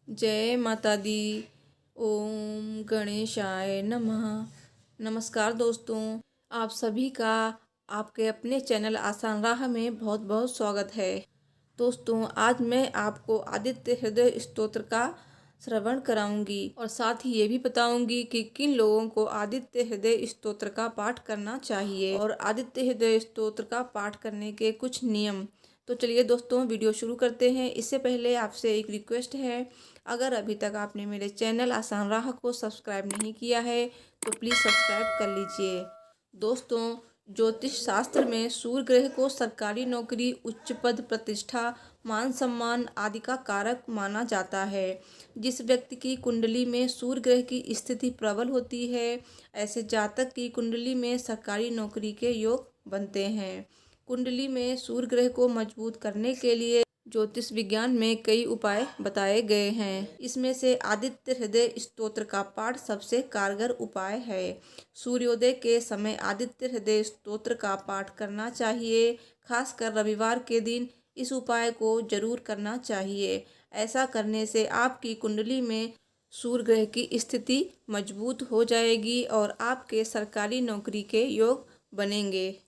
जय माता दी। ओम गणेशाय नमः। नमस्कार दोस्तों, आप सभी का आपके अपने चैनल आसान राह में बहुत बहुत स्वागत है। दोस्तों, आज मैं आपको आदित्य हृदय स्तोत्र का श्रवण कराऊंगी और साथ ही ये भी बताऊंगी कि किन लोगों को आदित्य हृदय स्तोत्र का पाठ करना चाहिए और आदित्य हृदय स्तोत्र का पाठ करने के कुछ नियम। तो चलिए दोस्तों, वीडियो शुरू करते हैं। इससे पहले आपसे एक रिक्वेस्ट है, अगर अभी तक आपने मेरे चैनल आसान राह को सब्सक्राइब नहीं किया है तो प्लीज़ सब्सक्राइब कर लीजिए। दोस्तों, ज्योतिष शास्त्र में सूर्य ग्रह को सरकारी नौकरी, उच्च पद, प्रतिष्ठा, मान सम्मान आदि का कारक माना जाता है। जिस व्यक्ति की कुंडली में सूर्य ग्रह की स्थिति प्रबल होती है, ऐसे जातक की कुंडली में सरकारी नौकरी के योग बनते हैं। कुंडली में सूर्य ग्रह को मजबूत करने के लिए ज्योतिष विज्ञान में कई उपाय बताए गए हैं। इसमें से आदित्य हृदय स्तोत्र का पाठ सबसे कारगर उपाय है। सूर्योदय के समय आदित्य हृदय स्तोत्र का पाठ करना चाहिए। खासकर रविवार के दिन इस उपाय को जरूर करना चाहिए। ऐसा करने से आपकी कुंडली में सूर्य ग्रह की स्थिति मजबूत हो जाएगी और आपके सरकारी नौकरी के योग बनेंगे।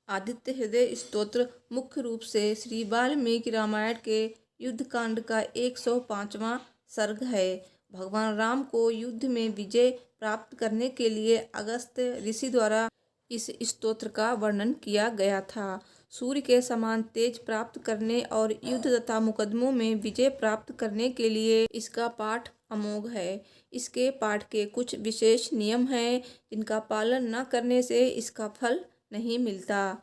आदित्य हृदय स्तोत्र मुख्य रूप से श्री वाल्मीकि रामायण के युद्धकांड का 105वां सर्ग है। भगवान राम को युद्ध में विजय प्राप्त करने के लिए अगस्त्य ऋषि द्वारा इस स्तोत्र का वर्णन किया गया था। सूर्य के समान तेज प्राप्त करने और युद्ध तथा मुकदमों में विजय प्राप्त करने के लिए इसका पाठ अमोघ है। इसके पाठ के कुछ विशेष नियम हैं, जिनका पालन न करने से इसका फल नहीं मिलता।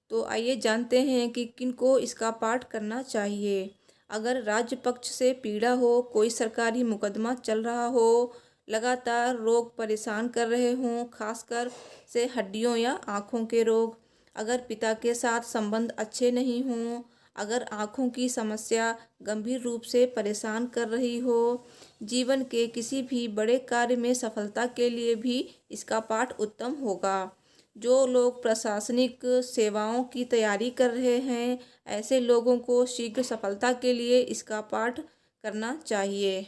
तो आइए जानते हैं कि किनको इसका पाठ करना चाहिए। अगर राज्य पक्ष से पीड़ा हो, कोई सरकारी मुकदमा चल रहा हो, लगातार रोग परेशान कर रहे हों, खासकर से हड्डियों या आँखों के रोग, अगर पिता के साथ संबंध अच्छे नहीं हों, अगर आँखों की समस्या गंभीर रूप से परेशान कर रही हो, जीवन के किसी भी बड़े कार्य में सफलता के लिए भी इसका पाठ उत्तम होगा। जो लोग प्रशासनिक सेवाओं की तैयारी कर रहे हैं, ऐसे लोगों को शीघ्र सफलता के लिए इसका पाठ करना चाहिए।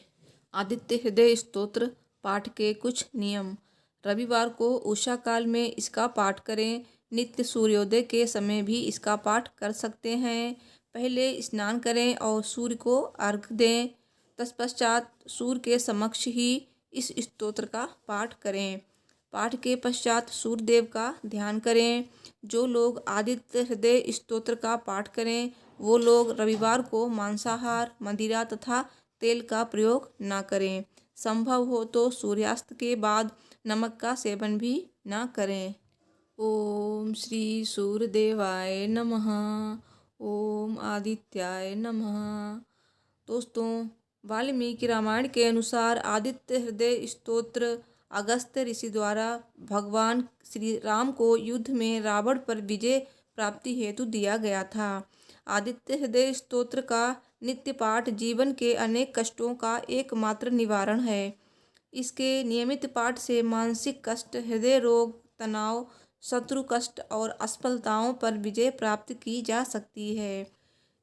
आदित्य हृदय स्तोत्र पाठ के कुछ नियम। रविवार को उषा काल में इसका पाठ करें। नित्य सूर्योदय के समय भी इसका पाठ कर सकते हैं। पहले स्नान करें और सूर्य को अर्घ्य दें। तत्पश्चात सूर्य के समक्ष ही इस स्तोत्र का पाठ करें। पाठ के पश्चात सूर्यदेव का ध्यान करें। जो लोग आदित्य हृदय स्तोत्र का पाठ करें, वो लोग रविवार को मांसाहार, मदिरा तथा तेल का प्रयोग ना करें। संभव हो तो सूर्यास्त के बाद नमक का सेवन भी ना करें। ओम श्री सूर्यदेवाय नमः। ओम आदित्याय नमः। दोस्तों, वाल्मीकि रामायण के अनुसार आदित्य हृदय स्तोत्र अगस्त्य ऋषि द्वारा भगवान श्री राम को युद्ध में रावण पर विजय प्राप्ति हेतु दिया गया था। आदित्य हृदय स्तोत्र का नित्य पाठ जीवन के अनेक कष्टों का एकमात्र निवारण है। इसके नियमित पाठ से मानसिक कष्ट, हृदय रोग, तनाव, शत्रु कष्ट और असफलताओं पर विजय प्राप्त की जा सकती है।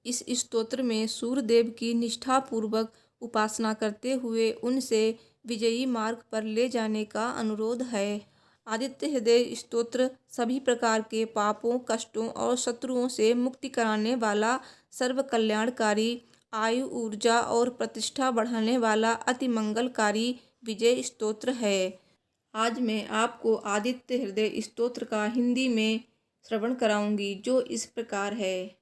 इस स्तोत्र में सूर्यदेव की निष्ठापूर्वक उपासना करते हुए उनसे विजयी मार्ग पर ले जाने का अनुरोध है। आदित्य हृदय स्तोत्र सभी प्रकार के पापों, कष्टों और शत्रुओं से मुक्ति कराने वाला, सर्व कल्याणकारी, आयु, ऊर्जा और प्रतिष्ठा बढ़ाने वाला अति मंगलकारी विजय स्तोत्र है। आज मैं आपको आदित्य हृदय स्तोत्र का हिंदी में श्रवण कराऊंगी, जो इस प्रकार है।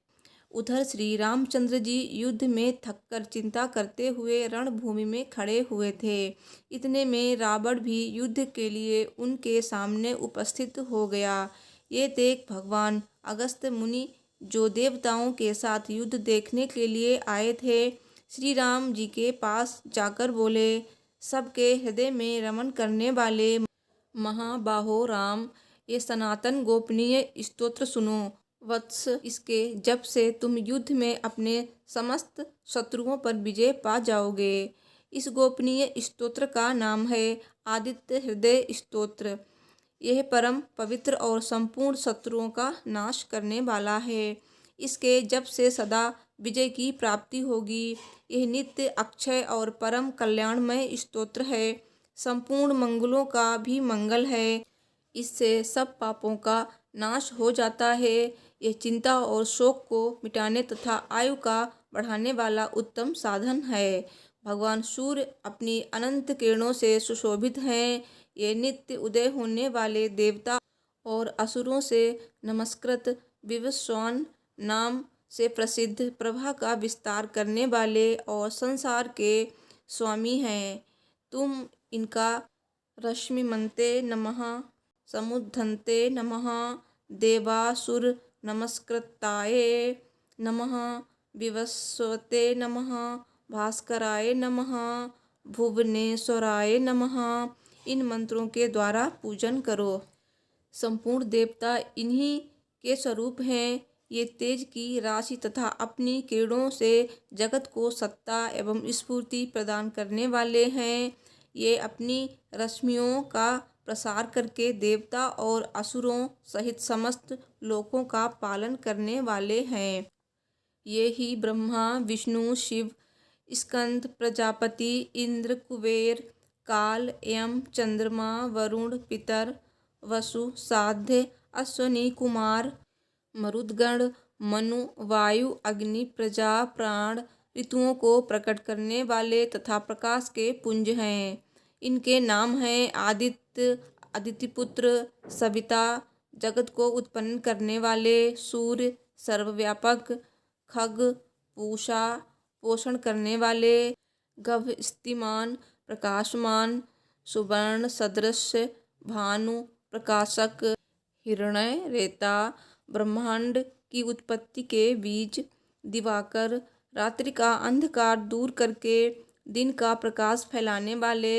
उधर श्री रामचंद्र जी युद्ध में थककर चिंता करते हुए रणभूमि में खड़े हुए थे। इतने में रावण भी युद्ध के लिए उनके सामने उपस्थित हो गया। ये देख भगवान अगस्त्य मुनि, जो देवताओं के साथ युद्ध देखने के लिए आए थे, श्री राम जी के पास जाकर बोले, सबके हृदय में रमण करने वाले महाबाहो राम, ये सनातन गोपनीय स्तोत्र सुनो। वत्स, इसके जप से तुम युद्ध में अपने समस्त शत्रुओं पर विजय पा जाओगे। इस गोपनीय स्तोत्र का नाम है आदित्य हृदय स्तोत्र। यह परम पवित्र और संपूर्ण शत्रुओं का नाश करने वाला है। इसके जप से सदा विजय की प्राप्ति होगी। यह नित्य अक्षय और परम कल्याणमय स्तोत्र है। संपूर्ण मंगलों का भी मंगल है। इससे सब पापों का नाश हो जाता है। यह चिंता और शोक को मिटाने तथा आयु का बढ़ाने वाला उत्तम साधन है। भगवान सूर्य अपनी अनंत किरणों से सुशोभित हैं। ये नित्य उदय होने वाले देवता और असुरों से नमस्कृत विवस्वान नाम से प्रसिद्ध प्रभा का विस्तार करने वाले और संसार के स्वामी हैं। तुम इनका रश्मिमन्ते नमः, समुद्धन्ते नमः, देवासुर नमस्कृताये नमः, विवस्वते नमः, भास्कराय नमः, भुवनेश्वराय नमः इन मंत्रों के द्वारा पूजन करो। संपूर्ण देवता इन्हीं के स्वरूप हैं। ये तेज की राशि तथा अपनी किरणों से जगत को सत्ता एवं स्फूर्ति प्रदान करने वाले हैं। ये अपनी रश्मियों का प्रसार करके देवता और असुरों सहित समस्त लोकों का पालन करने वाले हैं। ये ही ब्रह्मा, विष्णु, शिव, स्कंद, प्रजापति, इंद्र, कुबेर, काल, यम, चंद्रमा, वरुण, पितर, वसु, साध्य, अश्वनी कुमार, मरुदगण, मनु, वायु, अग्नि, प्रजा, प्राण, ऋतुओं को प्रकट करने वाले तथा प्रकाश के पुंज हैं। इनके नाम हैं आदित्य, अदितिपुत्र, सविता, जगत को उत्पन्न करने वाले, सूर्य, सर्वव्यापक, खग, पूषा, पोषण करने वाले, गभस्तिमान, प्रकाशमान, सुवर्ण सदृश, भानु, प्रकाशक, हिरण्य रेता, ब्रह्मांड की उत्पत्ति के बीज, दिवाकर, रात्रि का अंधकार दूर करके दिन का प्रकाश फैलाने वाले,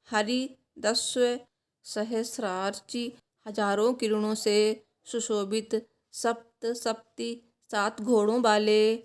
हरिदस्व, सहस्रार्ची, हजारों किरणों से सुशोभित, सप्त सप्ती, 7 घोड़ों वाले,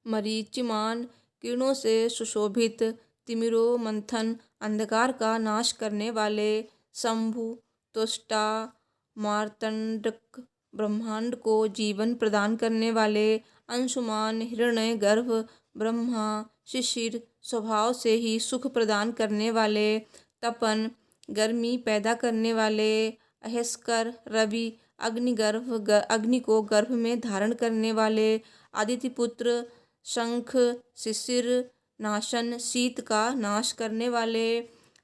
मरीचिमान, किरणों से सुशोभित, तिमिरो मंथन, अंधकार का नाश करने वाले, शंभु, त्वष्टा, मार्तंडक, ब्रह्मांड को जीवन प्रदान करने वाले, अंशुमान, हिरण्य गर्भ, ब्रह्मा, शिशिर, स्वभाव से ही सुख प्रदान करने वाले, तपन, गर्मी पैदा करने वाले, अहस्कर, रवि, अग्निगर्भ, अग्नि को गर्भ में धारण करने वाले, आदित्यपुत्र, शंख, शिशिर नाशन, शीत का नाश करने वाले,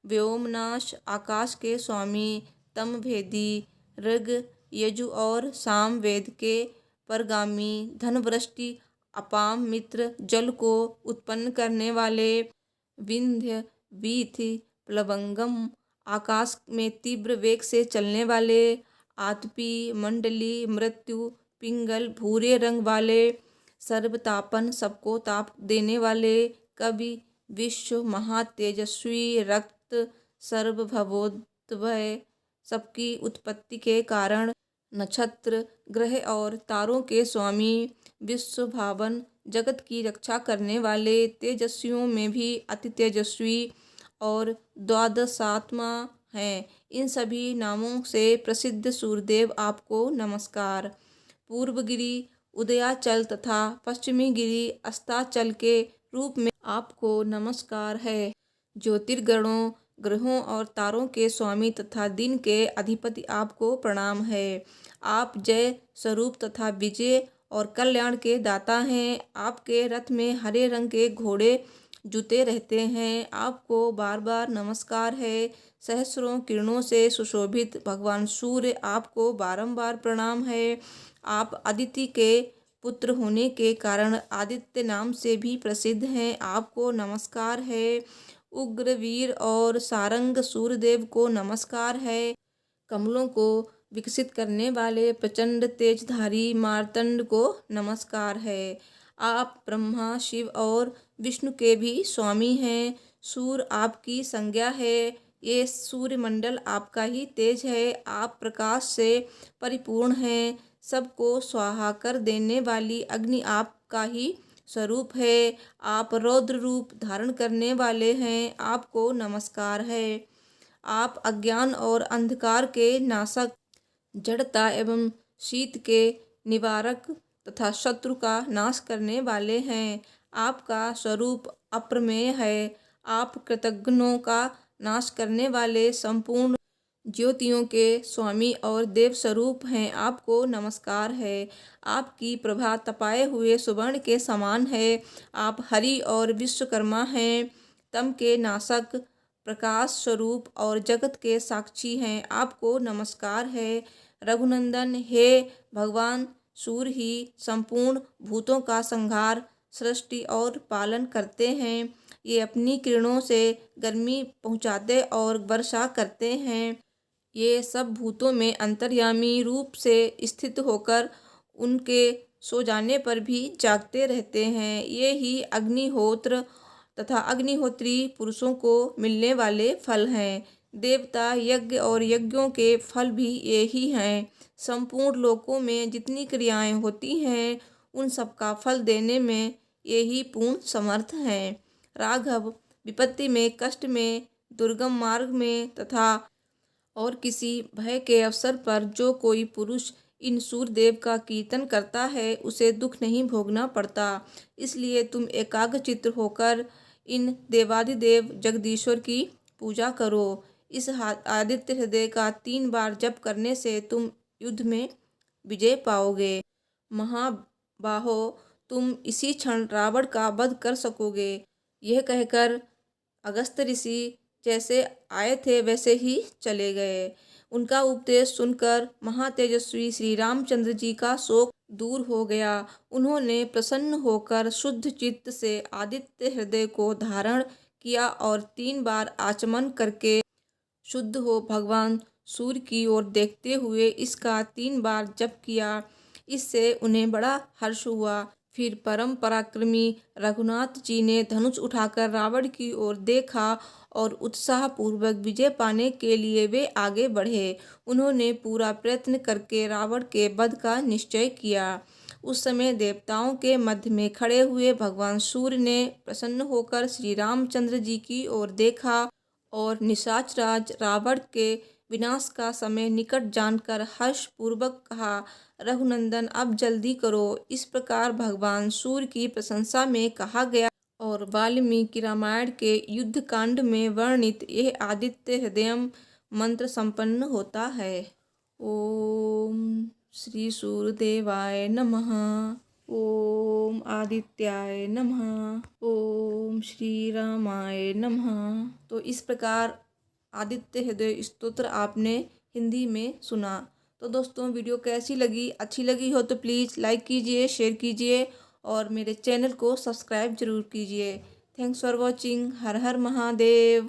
व्योमनाश, आकाश के स्वामी, तमभेदी, ऋग, यजु और साम वेद के परगामी, धनवृष्टि, अपाम मित्र, जल को उत्पन्न करने वाले, विंध्य, वीथि, प्लवंगम, आकाश में तीव्र वेग से चलने वाले, आतपी, मंडली, मृत्यु, पिंगल, भूरे रंग वाले, सर्वतापन, सबको ताप देने वाले, कवि, विश्व, महातेजस्वी, रक्त, सर्वभवोद्भय, सबकी उत्पत्ति के कारण, नक्षत्र, ग्रह और तारों के स्वामी, विश्व भावन, जगत की रक्षा करने वाले, तेजस्वियों में भी अति तेजस्वी और द्वादशात्मा हैं। इन सभी नामों से प्रसिद्ध सूर्यदेव आपको नमस्कार। पूर्वगिरि, उदयाचल तथा पश्चिमी गिरि अस्ताचल के रूप में आपको नमस्कार है। ज्योतिर्गणों, ग्रहों और तारों के स्वामी तथा दिन के अधिपति आपको प्रणाम है। आप जय स्वरूप तथा विजय और कल्याण के दाता हैं। आपके रथ में हरे रंग के घोड़े जुते रहते हैं। आपको बार बार नमस्कार है। सहस्रों किरणों से सुशोभित भगवान सूर्य आपको बारंबार प्रणाम है। आप अदिति के पुत्र होने के कारण आदित्य नाम से भी प्रसिद्ध हैं। आपको नमस्कार है। उग्र वीर और सारंग सूर्यदेव को नमस्कार है। कमलों को विकसित करने वाले प्रचंड तेजधारी मार्तंड को नमस्कार है। आप ब्रह्मा, शिव और विष्णु के भी स्वामी हैं। सूर्य आपकी संज्ञा है। ये सूर्यमंडल आपका ही तेज है। आप प्रकाश से परिपूर्ण हैं। सबको स्वाहा कर देने वाली अग्नि आपका ही स्वरूप है। आप रौद्र रूप धारण करने वाले हैं। आपको नमस्कार है। आप अज्ञान और अंधकार के नाशक, जड़ता एवं शीत के निवारक, तथा शत्रु का नाश करने वाले हैं। आपका स्वरूप अप्रमेय है। आप कृतघ्नों का नाश करने वाले संपूर्ण ज्योतियों के स्वामी और देव स्वरूप हैं। आपको नमस्कार है। आपकी प्रभा तपाए हुए सुवर्ण के समान है। आप हरि और विश्वकर्मा हैं। तम के नाशक, प्रकाश स्वरूप और जगत के साक्षी हैं। आपको नमस्कार है। रघुनंदन, हे भगवान सूर्य ही संपूर्ण भूतों का संहार, सृष्टि और पालन करते हैं। ये अपनी किरणों से गर्मी पहुँचाते और वर्षा करते हैं। ये सब भूतों में अंतर्यामी रूप से स्थित होकर उनके सो जाने पर भी जागते रहते हैं। ये ही अग्निहोत्र तथा अग्निहोत्री पुरुषों को मिलने वाले फल हैं। देवता यज्ञ और यज्ञों के फल भी ये ही हैं। संपूर्ण लोकों में जितनी क्रियाएं होती हैं उन सब का फल देने में ये ही पूर्ण समर्थ हैं। राघव, विपत्ति में, कष्ट में, दुर्गम मार्ग में तथा और किसी भय के अवसर पर जो कोई पुरुष इन सूर्यदेव का कीर्तन करता है उसे दुख नहीं भोगना पड़ता। इसलिए तुम एकाग्रचित्त होकर इन देवादिदेव जगदीश्वर की पूजा करो। इस आदित्य हृदय का 3 बार जप करने से तुम युद्ध में विजय पाओगे। महाबाहो, तुम इसी क्षण रावण का वध कर सकोगे। यह कहकर अगस्त ऋषि जैसे आए थे वैसे ही चले गए। उनका उपदेश सुनकर महातेजस्वी श्री रामचंद्र जी का शोक दूर हो गया। उन्होंने प्रसन्न होकर शुद्ध चित्त से आदित्य हृदय को धारण किया और 3 बार आचमन करके शुद्ध हो भगवान सूर्य की ओर देखते हुए इसका 3 बार जप किया। इससे उन्हें बड़ा हर्ष हुआ। फिर परम पराक्रमी रघुनाथ जी ने धनुष उठाकर रावण की ओर देखा और उत्साहपूर्वक विजय पाने के लिए वे आगे बढ़े। उन्होंने पूरा प्रयत्न करके रावण के वध का निश्चय किया। उस समय देवताओं के मध्य में खड़े हुए भगवान सूर्य ने प्रसन्न होकर श्री रामचंद्र जी की ओर देखा और निशाच राज रावण के विनाश का समय निकट जानकर हर्ष पूर्वक कहा, रघुनंदन अब जल्दी करो। इस प्रकार भगवान सूर्य की प्रशंसा में कहा गया और वाल्मीकि रामायण के युद्ध कांड में वर्णित यह आदित्य हृदयम मंत्र संपन्न होता है। ओम श्री सूर्यदेवाय नमः। ओम आदित्याय नमः। ओम श्री रामाय नमः। तो इस प्रकार आदित्य हृदय स्तोत्र आपने हिंदी में सुना। तो दोस्तों वीडियो कैसी लगी? अच्छी लगी हो तो प्लीज़ लाइक कीजिए, शेयर कीजिए और मेरे चैनल को सब्सक्राइब जरूर कीजिए। Thanks for watching. Her her Mahadev.